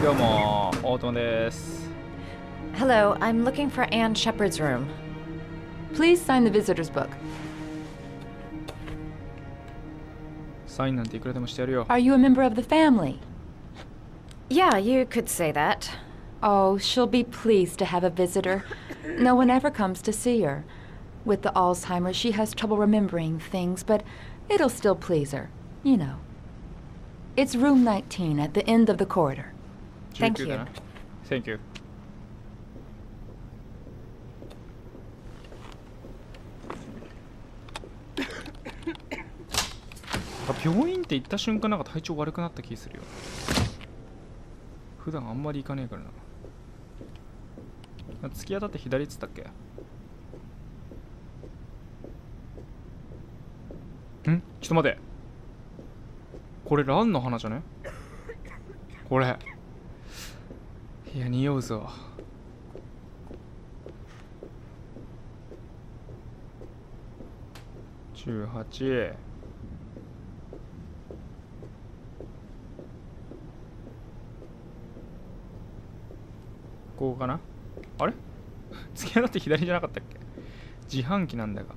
どうも、大友です。Hello, I'm looking for Anne Shepard's room. Please sign the visitor's book. サインなんていくらでもしてやるよ。Are you a member of the family? Yeah, you could say that. Oh, she'll be pleased to have a visitor. No one ever comes to see her. With the Alzheimer's, she has trouble remembering things, but it'll still please her, you know. It's room 19 at the end of the corridor. Thank 19 だな。Thank you. 病院って行った瞬間なんか体調悪くなった気するよ。普段あんまり行かねえからな。突き当たって左っつったっけ？ん？ちょっと待て。これランの花じゃね？これ。いや、匂うぞ。18。ここかな？あれ？突き当たって左じゃなかったっけ？自販機なんだが。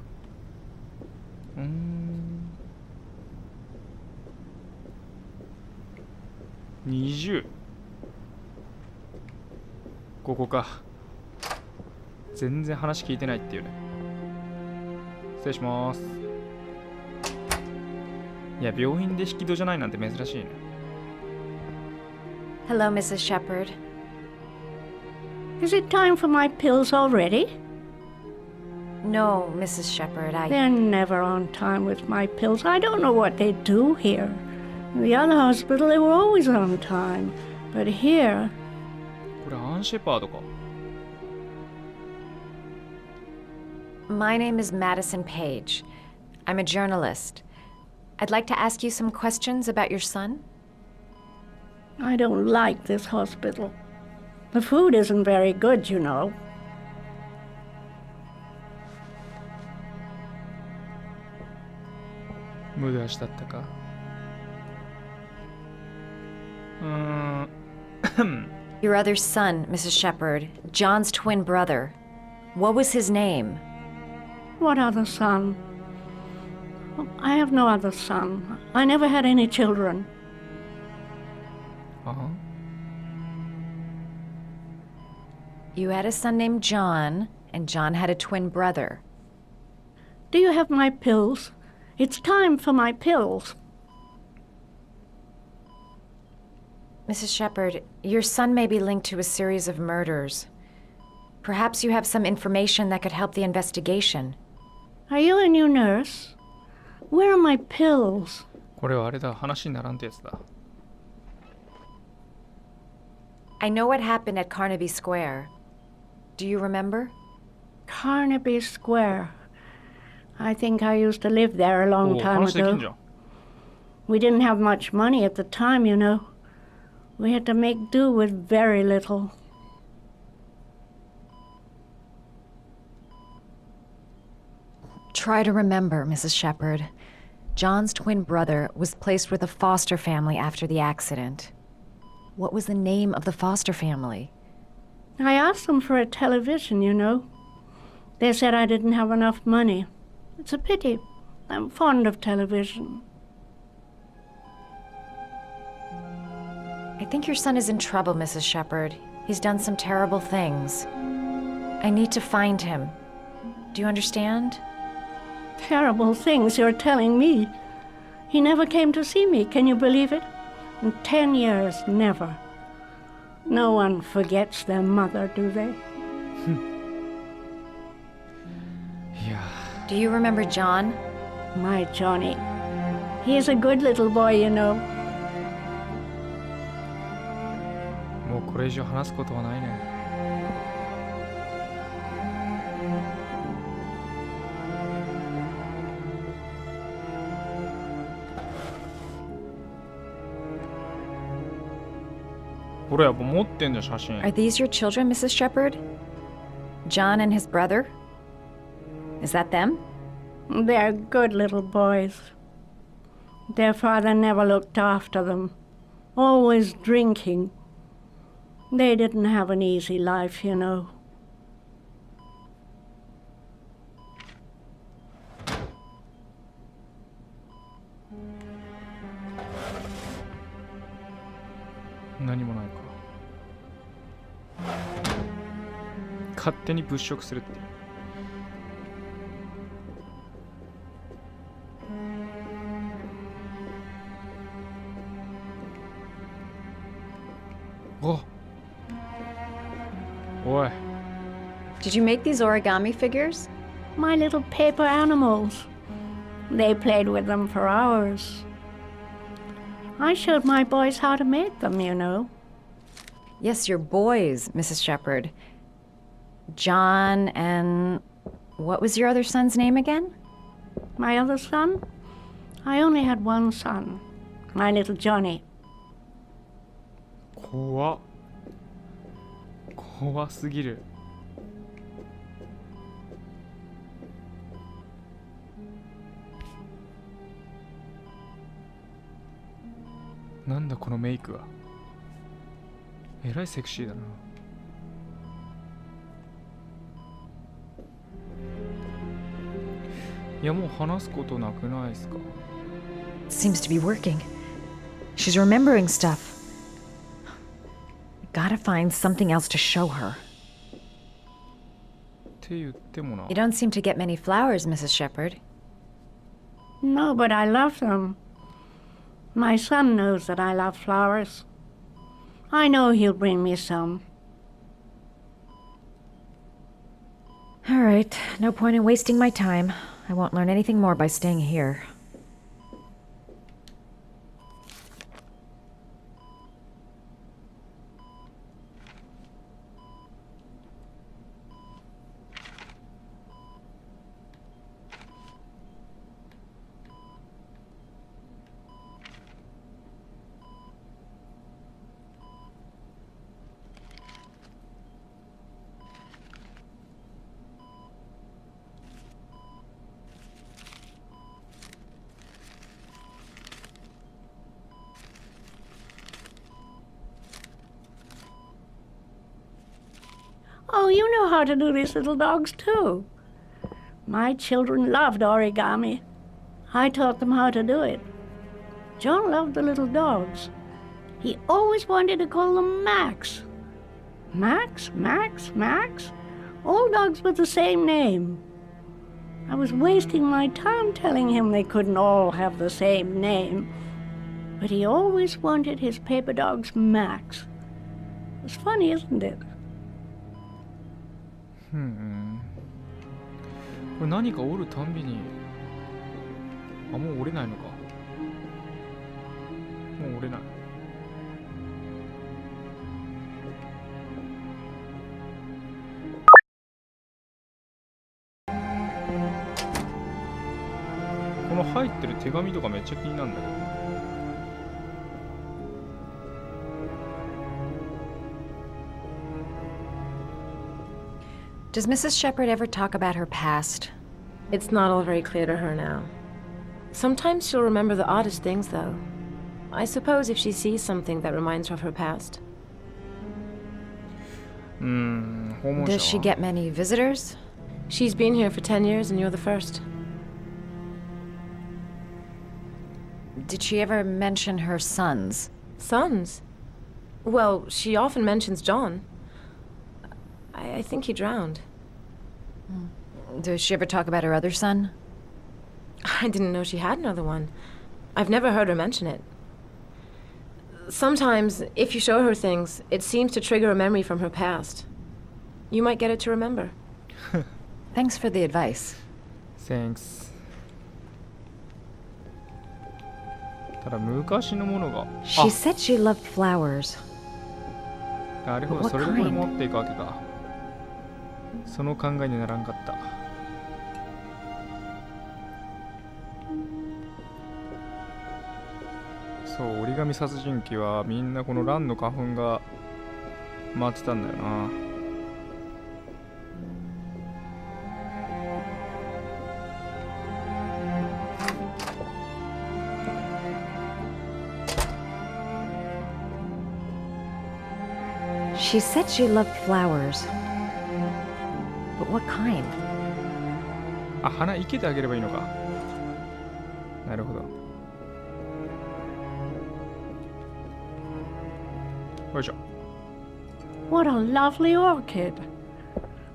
20。ここか。全然話聞いてないっていうね。失礼します。いや、病院で引き戸じゃないなんて珍しいね。Hello, Mrs. Shepard. Is it time for my pills already? No, Mrs. Shepard, They're never on time with my pills. I don't know what they do here. In the other hospital, they were always on time. But here... これアンシェパードか。My name is Madison Page. I'm a journalist. I'd like to ask you some questions about your son. I don't like this hospital. The food isn't very good, you know. 無駄しだったか。Your other son, Mrs. Shepard, John's twin brother. What was his name? What other son? I have no other son. I never had any children. You had a son named John, and John had a twin brother. Do you have my pills? It's time for my pills. Mrs. Shepard, your son may be linked to a series of murders. Perhaps you have some information that could help the investigation. Are you a new nurse? Where are my pills? これはあれだ、話にならんってやつだ。I know what happened at Carnaby Square. Do you remember? Carnaby Square. I think I used to live there a long time ago. We didn't have much money at the time, you know. We had to make do with very little. Try to remember, Mrs. Shepard. John's twin brother was placed with a foster family after the accident. What was the name of the foster family? I asked them for a television, you know. They said I didn't have enough money. It's a pity. I'm fond of television. I think your son is in trouble, Mrs. Shepard. He's done some terrible things. I need to find him. Do you understand? Terrible things you're telling me. He never came to see me, can you believe it? In 10 years, never. No one forgets their mother, do they? Yeah. Do you remember John? My Johnny. He's a good little boy, you know. もうこれ以上話すことはないね。これやっぱ持ってんじゃん、写真。 Are these your children, Mrs. Shepard? John and his brother? Is that them? They're good little boys. Their father never looked after them. Always drinking. They didn't have an easy life, you know.何もないか。勝手に物色するっていう。おおい。 Did you make these origami figures? My little paper animals. They played with them for hours. I showed my boys how to make them, you know. Yes, your boys, Mrs. Shepherd. John and... What was your other son's name again? My other son? I only had one son. My little Johnny. 怖っ。怖すぎる。なんだこのメイクは。えらいセクシーだな。いやもう話すことなくないですか。 Seems to be working. She's remembering stuff. Gotta find something else to show her. って言ってもな。 You don't seem to get many flowers, Mrs. Shepherd. No, but I love them. My son knows that I love flowers. I know he'll bring me some. All right, no point in wasting my time. I won't learn anything more by staying here. Oh, you know how to do these little dogs, too. My children loved origami. I taught them how to do it. John loved the little dogs. He always wanted to call them Max. Max, Max, Max. All dogs with the same name. I was wasting my time telling him they couldn't all have the same name. But he always wanted his paper dogs Max. It's funny, isn't it? これ何か折るたんびに。あ、もう折れないのか。もう折れない。この入ってる手紙とかめっちゃ気になるんだけど。 Does Mrs. Shepherd ever talk about her past? It's not all very clear to her now. Sometimes she'll remember the oddest things, though. I suppose if she sees something that reminds her of her past. Does she get many visitors? She's been here for 10 years and you're the first. Did she ever mention her sons? Sons? Well, she often mentions John. I think he drowned. Does she ever talk about her other son? I didn't know she had another one. I've never heard her mention it. Sometimes, if you show her things, it seems to trigger a memory from her past. You might get it to remember. Thanks for the advice. Thanks. ただ昔のものが。 She said she loved flowers. なるほど、 What それでこれ kind? 持っていくわけか。その考えにならんかった。そう、折り紙殺人鬼はみんなこの蘭の花粉が回ってたんだよな。She said she loved flowers. But what kind? あ、花生けてあげればいいのか。なるほど。よいしょ。What a lovely orchid.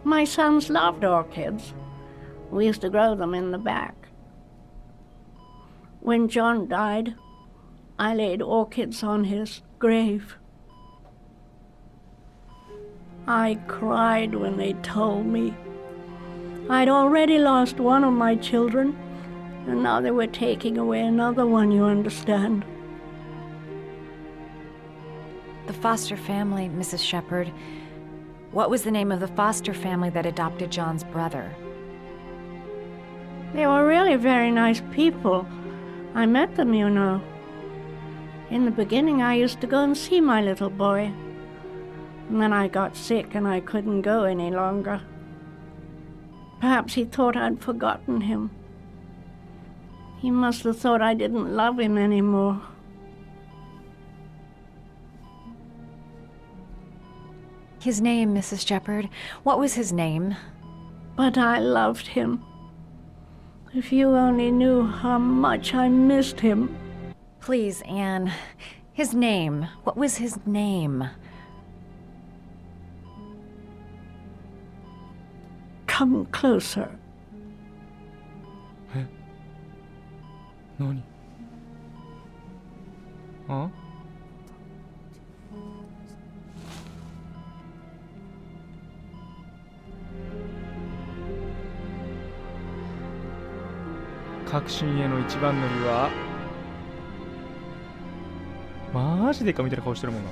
My sons loved orchids. We used to grow them in the back. When John died, I laid orchids on his grave. I cried when they told me. I'd already lost one of my children, and now they were taking away another one, you understand. The foster family, Mrs. Shepherd. What was the name of the foster family that adopted John's brother? They were really very nice people. I met them, you know. In the beginning, I used to go and see my little boy. And then I got sick and I couldn't go any longer. Perhaps he thought I'd forgotten him. He must have thought I didn't love him anymore. His name, Mrs. Shepherd. What was his name? But I loved him. If you only knew how much I missed him. Please, Anne. His name. What was his name? Come closer. え、何？あ？確信への一番乗りはマジでかみたいな顔してるもんな。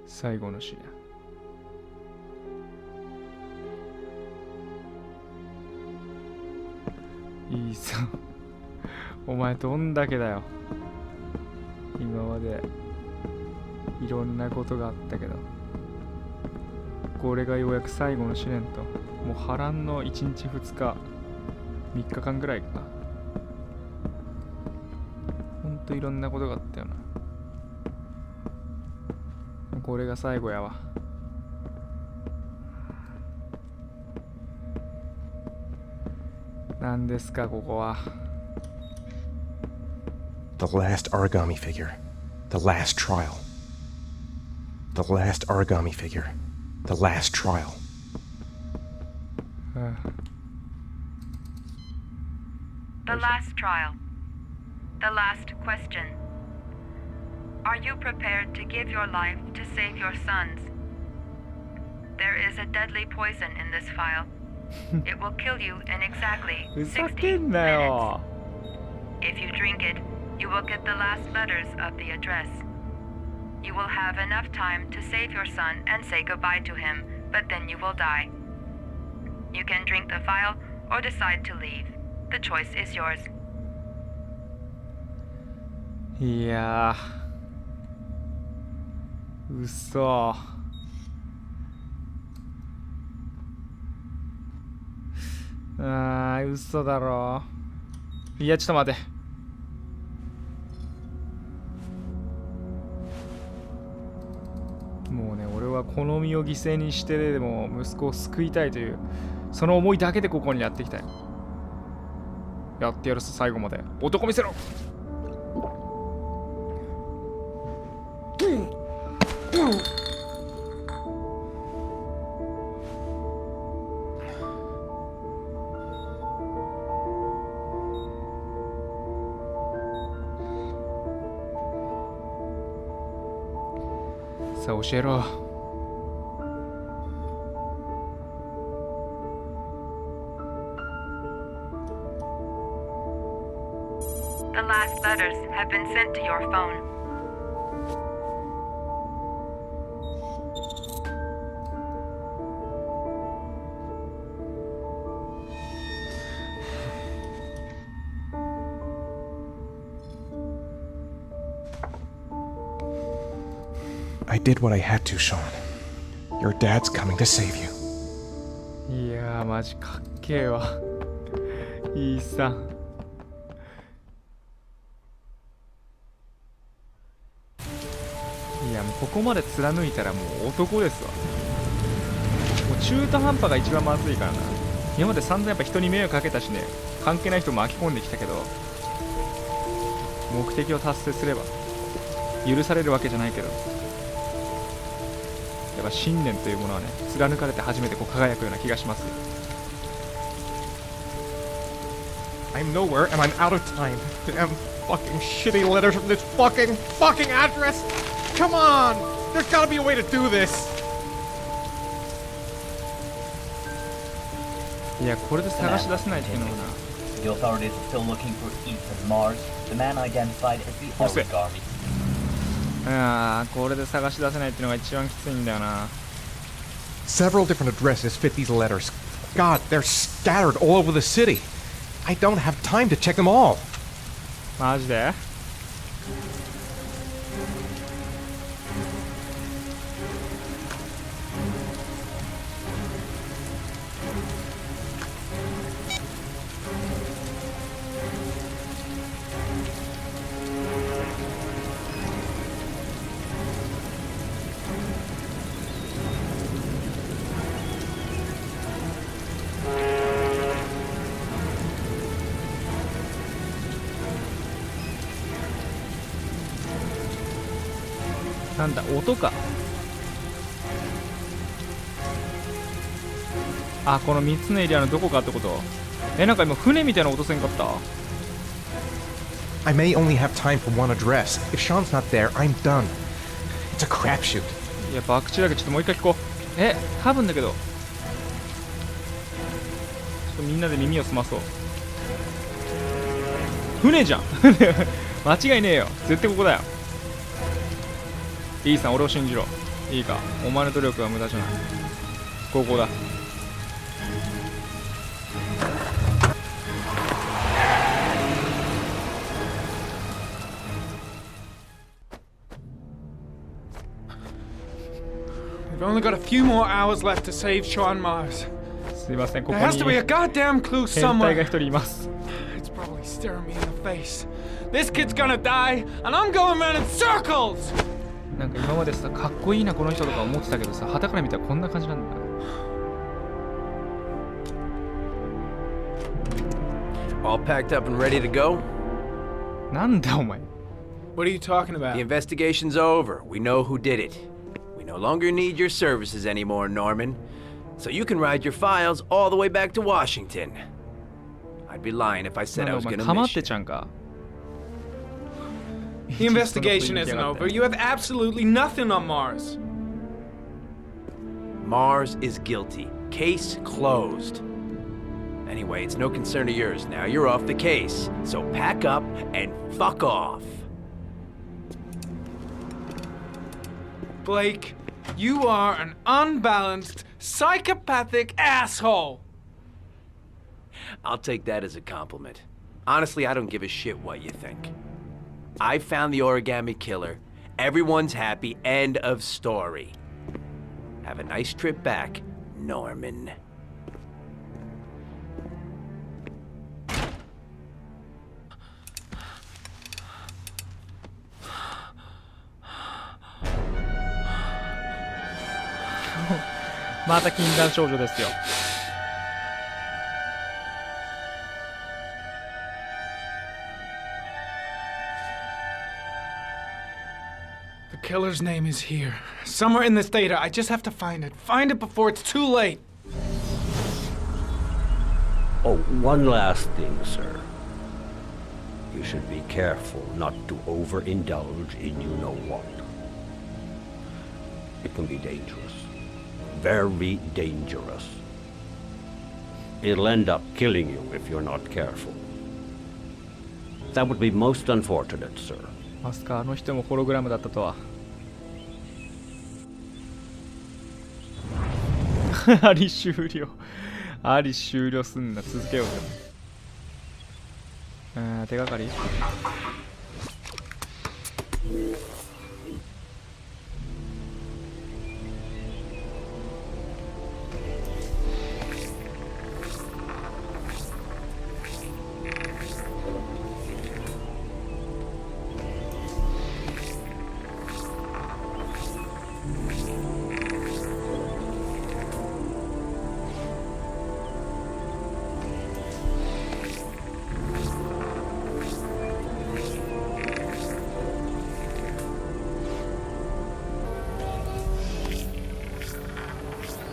最後の試練。いいさ。お前どんだけだよ。今までいろんなことがあったけど、これがようやく最後の試練と。もう波乱の1日2日3日間ぐらいか。ほんといろんなことがあったよな。これが最後やわ。何ですかここは。The last origami figure. The last trial. The last origami figure. The last trial. The last trial. The last question. Are you prepared to give your life to save your sons? There is a deadly poison in this vial. It will kill you in exactly 60 minutes. If you drink it, you will get the last letters of the address. You will have enough time to save your son and say goodbye to him, but then you will die. You can drink the vial or decide to leave. The choice is yours. いやー、嘘。嘘だろ。いや、ちょっと待て。もうね、俺はこの身を犠牲にしてでも息子を救いたいというその思いだけでここにやってきたよ。やってやるさ、最後まで。男見せろ。さあ教えろ。The last letters have been sent to your phone. I did what I had to, Sean. Your dad's coming to save you. いやーマジかっけえわいいさん。いやもうここまで貫いたらもう男ですわ。もう中途半端が一番まずいからな。今まで散々やっぱ人に迷惑かけたしね、関係ない人巻き込んできたけど、目的を達成すれば許されるわけじゃないけど、やっぱ信念というものはね、貫かれて初めてこう輝くような気がしますよ。 I'm nowhere and I'm out of time. Damn fucking shitty letters from this fucking address. Come on! There's gotta be a way to do this. いやこれで探し出せないっていうのはな。 The authorities are still looking for Ethan Mars, the man identified as the Origami. ああこれで探し出せないっていうのが一番きついんだよな。 Several different addresses fit these letters. God, they're scattered all over the city. I don't have time to check them all. マジで？なんだ音か。あこの3つのエリアのどこかってこと。なんか今船みたいな音せんかった。 I may only have time for one address. If Sean's not there, I'm done. It's a crapshoot. いや博打だけどちょっともう一回聞こう。多分だけどちょっとみんなで耳を澄まそう。船じゃん間違いねえよ、絶対ここだよ。いいさん俺を信じろ。いいかお前の努力は無駄じゃない。ここだ。We've only got a few more hours left to save Sean Mars. すいませんここ There に has to be a goddamn clue 変態が somewhere. 一人います。 It's probably staring me in the face. This kid's gonna die, and I'm going around in circles! なんか今までさかっこいいなこの人とか思ってたけどさ、旗から見たらこんな感じなんだ。 All packed up and ready to go? なんだお前。 What are you talking about? The investigation's over. We know who did it. We no longer need your services anymore, Norman. So you can ride your files all the way back to Washington. I'd be lying if I なん said だ I お was 前 gonna かまっ miss て you. ちゃんか。 The investigation isn't over. You have absolutely nothing on Mars. Mars is guilty. Case closed. Anyway, it's no concern of yours now. You're off the case. So pack up and fuck off. Blake, you are an unbalanced, psychopathic asshole. I'll take that as a compliment. Honestly, I don't give a shit what you think. I found the origami killer. Everyone's happy. End of story. Have a nice trip back, Norman.また禁断症状ですよ。 The killer's name is here. Somewhere in this data. I just have to find it. Find it before it's too late. Oh, one last thing, sir. You should be careful not to overindulge in you-know-what. It can be dangerous. Very dangerous. It'll end up killing you if you're not careful. That would be most unfortunate, sir. まさかあの人もホログラムだったとは。あり終了。あり終了すんな。続けようぜ。手がかり。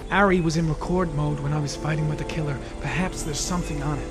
Ari was in record mode when I was fighting with the killer. Perhaps there's something on it.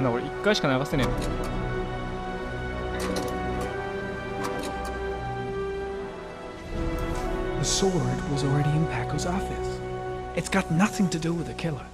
な俺1回しか流せねえの。The sword was already in Paco's office. It's got nothing to do with the killer.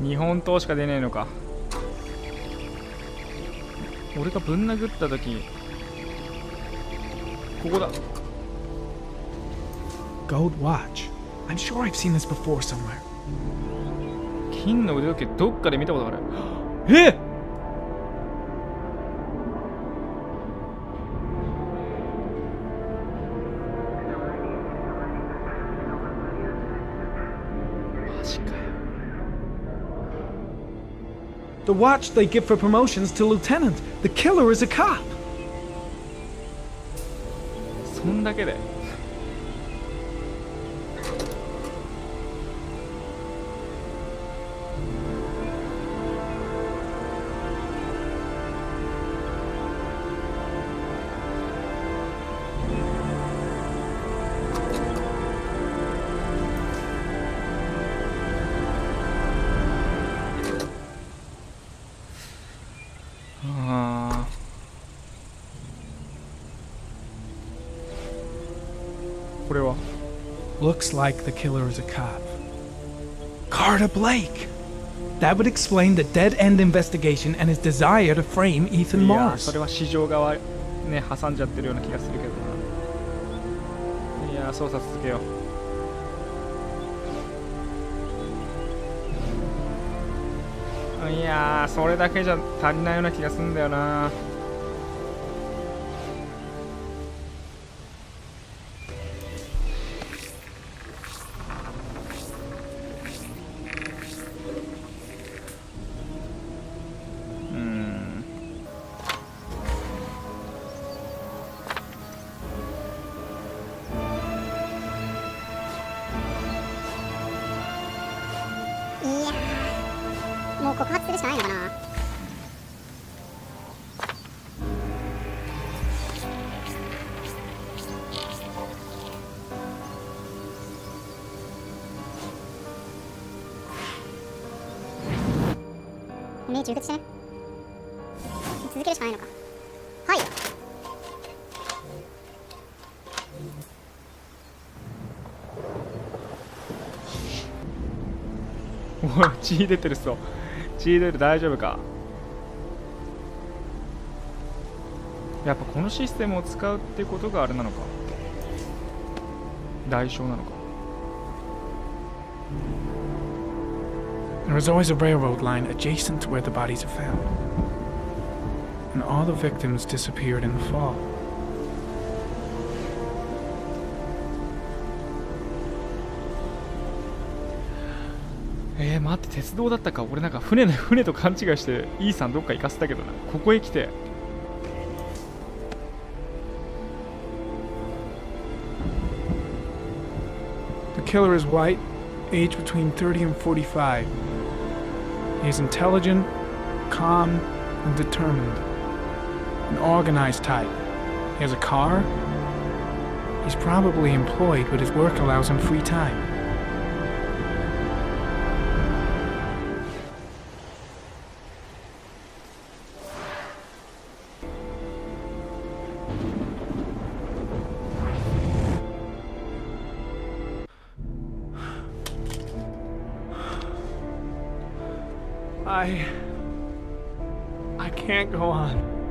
日本刀しか出ねえのか。俺がぶん殴った時ここだ。 Gold watch. I'm sure I've seen this before somewhere. 金の腕時計どっかで見たことある。えっマジかよ。 The watch they give for promotions to lieutenant. The killer is a cop. そんだけで。これは Looks like the killer is a cop. Carter Blake. That would explain the dead-end investigation and his desire to frame Ethan いや Mars. それは市場側ね挟んじゃってるような気がするけどな。いや捜査続けよう。いやそれだけじゃ足りないような気がするんだよな。もう告発するしかないのかな。命中してね。続けるしかないのか。はい。おい血出てるそう。血出る大丈夫か。やっぱこのシステムを使うってことがあれなのか、代償なのか。 There is always a railroad line adjacent to where the bodies are found. And all the victims disappeared in the fall. 待って、鉄道だったか。俺なんか船と勘違いしてイーさんどっか行かせたけどな。ここへ来て The killer is white, aged between 30 and 45. He is intelligent, calm, and determined. An organized type. He has a car. He's probably employed, but his work allows him free time. I can't go on.